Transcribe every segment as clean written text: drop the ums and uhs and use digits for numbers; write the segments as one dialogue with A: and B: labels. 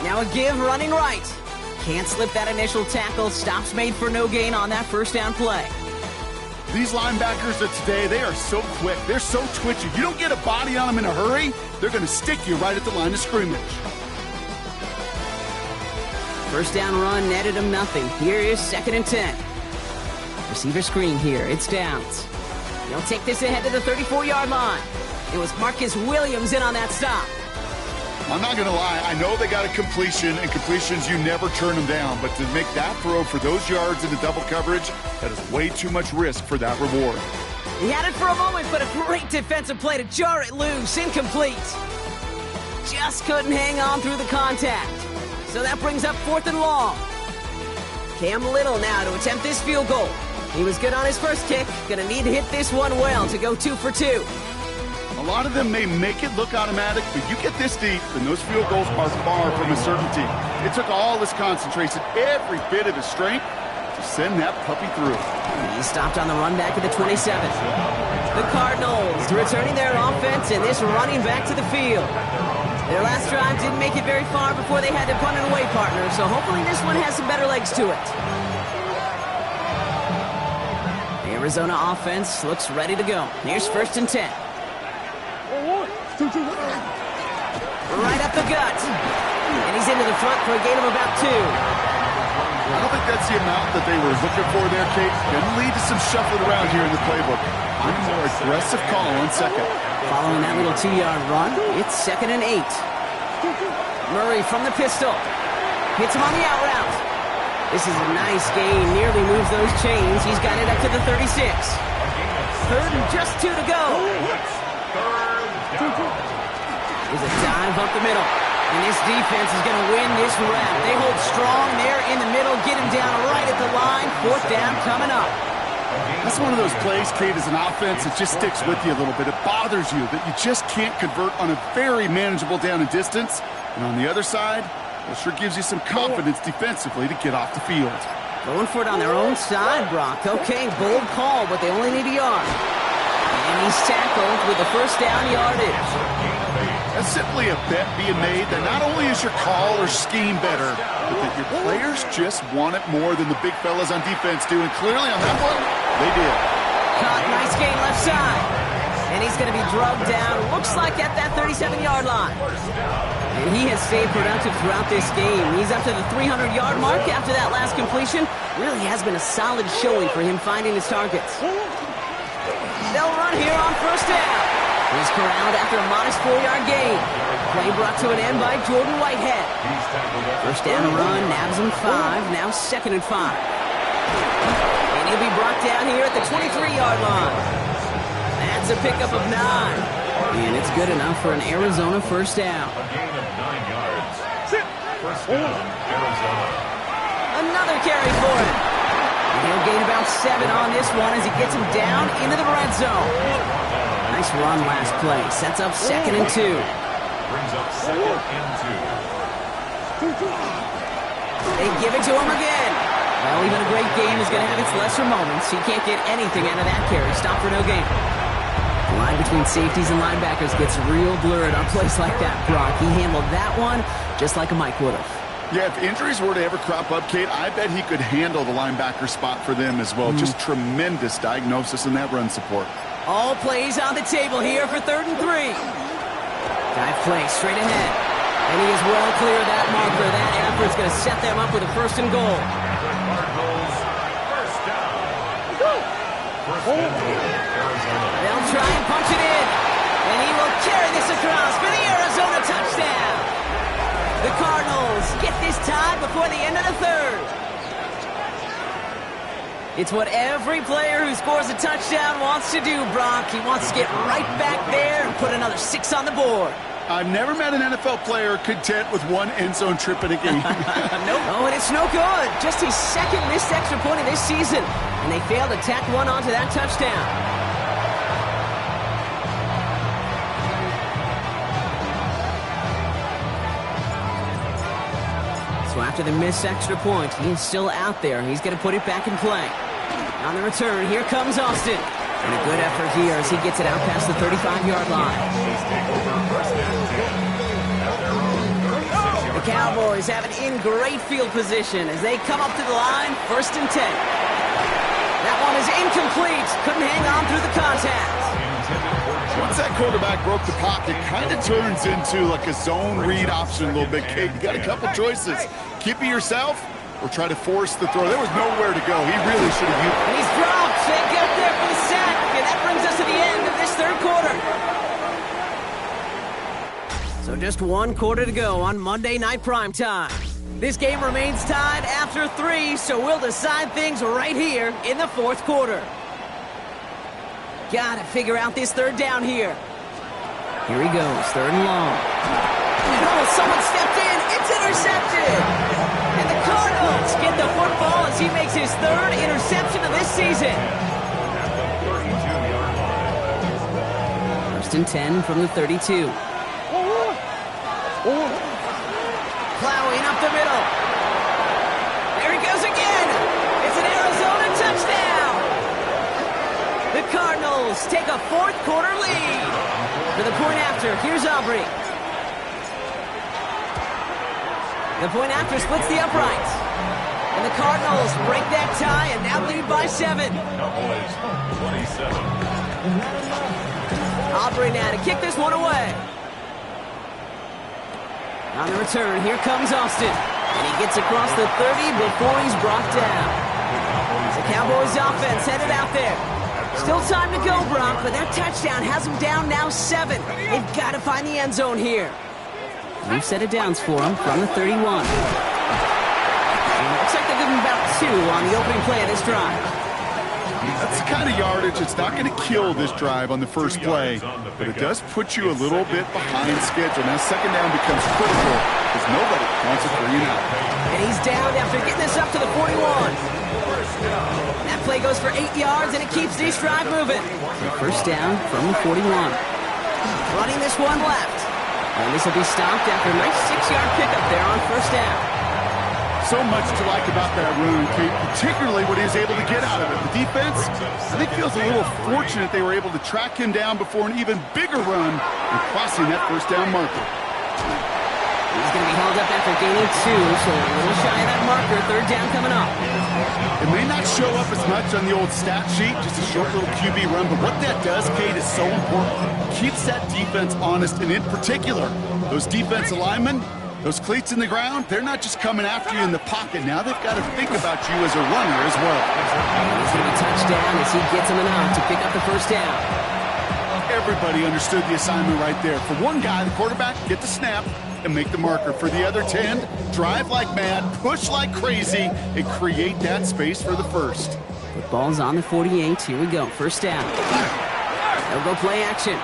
A: Now a give running right. Can't slip that initial tackle. Stops made for no gain on that first down play.
B: These linebackers of today, they are so quick. They're so twitchy. You don't get a body on them in a hurry, they're going to stick you right at the line of scrimmage.
A: First down run netted him nothing. Here is 2nd and 10. Receiver screen here. It's Downs. He'll take this ahead to the 34-yard line. It was Marcus Williams in on that stop.
B: I'm not going to lie. I know they got a completion, and completions, you never turn them down. But to make that throw for those yards into double coverage, that is way too much risk for that reward.
A: He had it for a moment, but a great defensive play to jar it loose. Incomplete. Just couldn't hang on through the contact. So that brings up 4th and long. Cam Little now to attempt this field goal. He was good on his first kick. Gonna need to hit this one well to go 2 for 2.
B: A lot of them may make it look automatic, but you get this deep, and those field goals are far from a certainty. It took all his concentration, every bit of his strength, to send that puppy through.
A: He stopped on the run back at the 27. The Cardinals returning their offense, and this running back to the field. Their last drive didn't make it very far before they had to punt it away, partner, so hopefully this one has some better legs to it. The Arizona offense looks ready to go. Here's 1st and 10. Right up the gut. And he's into the front for a gain of about 2.
B: I don't think that's the amount that they were looking for there, Kate. Going to lead to some shuffling around here in the playbook. I'm a more aggressive call on 2nd.
A: Following that little 2-yard run, it's 2nd and 8. Murray from the pistol. Hits him on the out route. This is a nice gain. Nearly moves those chains. He's got it up to the 36. 3rd and just 2 to go. There's a dive up the middle. And this defense is going to win this round. They hold strong there in the middle. Get him down right at the line. 4th down coming up.
B: That's one of those plays, Kate, as an offense, it just sticks with you a little bit. It bothers you that you just can't convert on a very manageable down and distance. And on the other side, it sure gives you some confidence defensively to get off the field.
A: Going for it on their own side, Brock. Okay, bold call, but they only need a yard. And he's tackled with the first down yardage.
B: That's simply a bet being made that not only is your call or scheme better, but that your players just want it more than the big fellas on defense do. And clearly on that one, they did.
A: Caught, nice gain left side. And he's going to be drugged down, looks like at that 37-yard line. And he has stayed productive throughout this game. He's up to the 300-yard mark after that last completion. Really has been a solid showing for him finding his targets. They'll run here on 1st down. He's corralled after a modest 4-yard gain. Play brought to an end by Jordan Whitehead. First down run, nabs him 5, now 2nd and 5. And he'll be brought down here at the 23-yard line. That's a pickup of 9. And it's good enough for an Arizona first down.
C: A gain of 9 yards. First down, Arizona.
A: Another carry for him. And he'll gain about 7 on this one as he gets him down into the red zone. Nice run last play. Sets up 2nd and 2.
C: Brings up 2nd and 2.
A: They give it to him again. Well, even a great game is going to have its lesser moments. He can't get anything out of that carry. Stop for no gain. The line between safeties and linebackers gets real blurred on plays like that, Brock. He handled that one just like a Mike would have.
B: Yeah, if injuries were to ever crop up, Kate, I bet he could handle the linebacker spot for them as well. Just tremendous diagnosis in that run support.
A: All plays on the table here for 3rd and 3. Dive play straight ahead. And he is well clear of that marker. That effort's going to set them up with a 1st and goal.
C: Cardinals, first down. First down, Arizona.
A: They'll try and punch it in. And he will carry this across for the Arizona touchdown. The Cardinals get this tied before the end of the 3rd. It's what every player who scores a touchdown wants to do, Brock. He wants to get right back there and put another 6 on the board.
B: I've never met an NFL player content with one end zone trip in a game.
A: Nope. Oh, and it's no good. Just his 2nd missed extra point of this season. And they failed to tack one onto that touchdown. So after the missed extra point, he is still out there. He's going to put it back in play. On the return, here comes Austin. And a good effort here as he gets it out past the 35-yard line. The Cowboys have it in great field position as they come up to the line, 1st and 10. That one is incomplete. Couldn't hang on through the contact.
B: Once that quarterback broke the pocket, kind of turns into like a zone read option a little bit, Kate. You got a couple choices. Keep it yourself or try to force the throw. There was nowhere to go. He really should have used it.
A: And he's dropped. They get there for the sack. And that brings us to the end of this 3rd quarter. So just 1 quarter to go on Monday Night Primetime. This game remains tied after 3, so we'll decide things right here in the 4th quarter. Gotta figure out this 3rd down here. Here he goes, 3rd and long. Oh, someone stepped in. It's intercepted. And the Cardinals get the football as he makes his 3rd interception of this season. 1st and 10 from the 32. Plowing up the middle. There he goes again. It's an Arizona touchdown. The Cardinals take a 4th quarter lead. For the point after, here's Aubrey. The point after splits the uprights. And the Cardinals break that tie and now lead by 7.
C: Cowboys 27.
A: Aubrey now to kick this one away. On the return, here comes Austin. And he gets across the 30 before he's brought down. The Cowboys offense headed out there. Still time to go, Brock, but that touchdown has them down now 7. They've got to find the end zone here. New set of downs for him from the 31. And it looks like they'll give him about 2 on the opening play of this drive.
B: That's the kind of yardage that's not going to kill this drive on the first play, but it does put you a little bit behind schedule. Now, 2nd down becomes critical because nobody wants a 3-and-out.
A: And he's down after getting this up to the 41. That play goes for 8 yards, and it keeps this drive moving. So 1st down from the 41. Running this one left. And this will be stopped after a nice 6-yard pickup there on 1st down.
B: So much to like about that run, Kate, particularly what he was able to get out of it. The defense, I think, feels a little fortunate they were able to track him down before an even bigger run and crossing that 1st down marker.
A: He's going to be held up after gaining 2, so a little shy of that marker. 3rd down coming up.
B: It may not show up as much on the old stat sheet, just a short little QB run, but what that does, Kate, is so important. Keeps that defense honest, and in particular, those defensive linemen, those cleats in the ground, they're not just coming after you in the pocket. Now they've got to think about you as a runner as well.
A: And he's going to be touchdown as he gets him enough to pick up the 1st down.
B: Everybody understood the assignment right there. For one guy, the quarterback, get the snap and make the marker. For the other 10, drive like mad, push like crazy, and create that space for the 1st.
A: Football's on the 48. Here we go. 1st down. They'll go play action.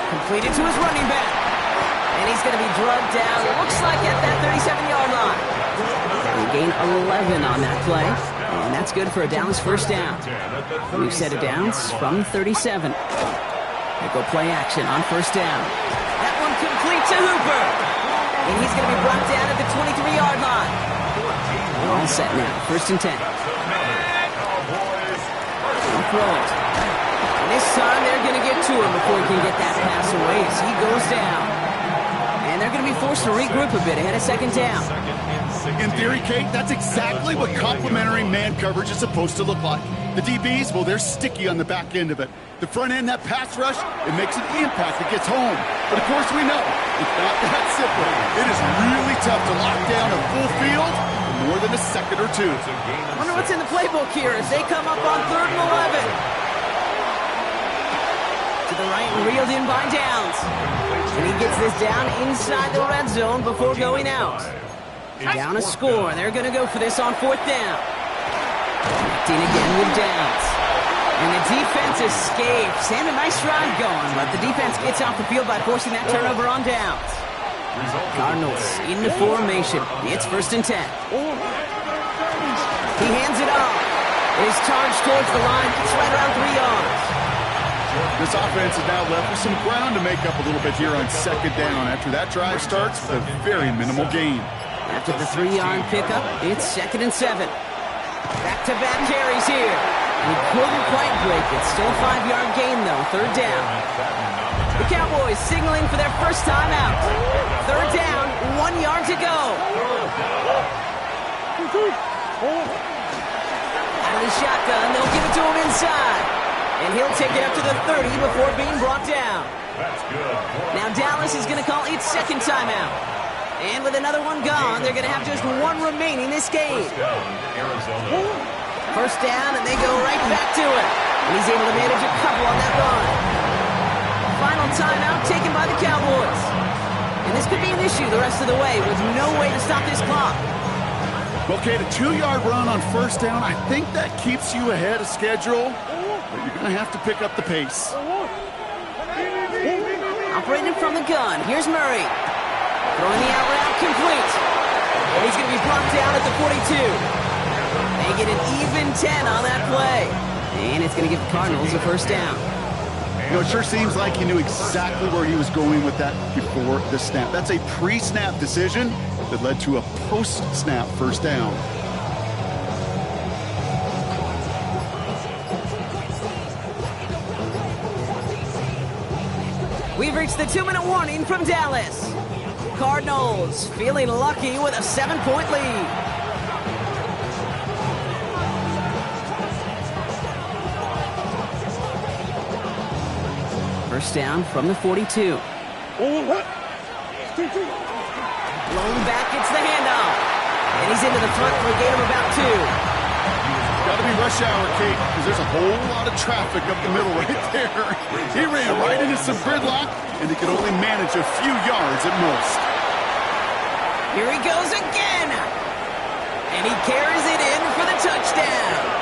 A: Completed to his running back. And he's going to be drugged down, looks like at that 37-yard line. They gain 11 on that play, and that's good for a Dallas 1st down. New set of downs from 37. They go play action on 1st down. That one complete to Hooper. And he's going to be brought down at the 23-yard line. All set now, 1st and 10. They'll throw it. And this time they're going to get to him before he can get that pass away as he goes down. And they're going to be forced to regroup a bit ahead of 2nd down.
B: In theory, Kate, that's exactly what complementary man coverage is supposed to look like. The DBs, well, they're sticky on the back end of it. The front end, that pass rush, it makes an impact. It gets home. But, of course, we know it's not that simple. It is really tough to lock down a full field for more than a second or 2.
A: I wonder what's in the playbook here as they come up on 3rd and 11. To the right and reeled in by Downs. And he gets this down inside the red zone before going out. Down a score. They're going to go for this on 4th down. Connecting again with Downs. And the defense escapes. And a nice drive going, but the defense gets off the field by forcing that turnover on Downs. Cardinals into formation. It's 1st and 10. He hands it off. His charge towards the line. It's right around 3 yards.
B: This offense is now left with some ground to make up a little bit here on 2nd down after that drive starts with a very minimal gain.
A: After the 3-yard pickup, it's 2nd and 7. Back-to-back carries here. He couldn't quite break it. Still a 5-yard gain, though. 3rd down. The Cowboys signaling for their first time out. 3rd down, to go. Out of the shotgun, they'll give it to him inside. And he'll take it up to the 30 before being brought down.
C: That's good.
A: Now Dallas is going to call its second timeout. And with another one gone, they're going to have just one remaining this game.
C: First down, Arizona.
A: First down, and they go right back to it. And he's able to manage a couple on that run. Final timeout taken by the Cowboys. And this could be an issue the rest of the way with no way to stop this clock.
B: Okay, the 2-yard run on first down, I think that keeps you ahead of schedule, but you're going to have to pick up the pace.
A: Operating from the gun, here's Murray. Throwing the out route complete. And he's going to be brought down at the 42. They get an even 10 on that play. And it's going to give the Cardinals a first down.
B: You know, it sure seems like he knew exactly where he was going with that before the snap. That's a pre-snap decision that led to a post-snap first down.
A: We've reached the 2-minute warning from Dallas. Cardinals feeling lucky with a 7-point lead. First down from the 42. Blown back, it's the handoff. And he's into the front for a gain of about 2.
B: Got to be rush hour, Kate, because there's a whole lot of traffic up the middle right there. He ran right into some gridlock, and he could only manage a few yards at most.
A: Here he goes again. And he carries it in for the touchdown.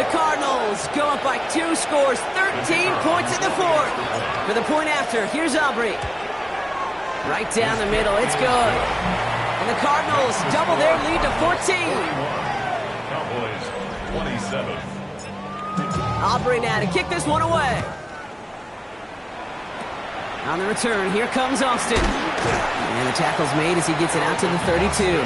A: The Cardinals go up by 2 scores, 13 points in the fourth. For the point after, here's Aubrey. Right down the middle, it's good. And the Cardinals double their lead to 14.
C: Cowboys 27.
A: Aubrey now to kick this one away. On the return, here comes Austin. And the tackle's made as he gets it out to the 32.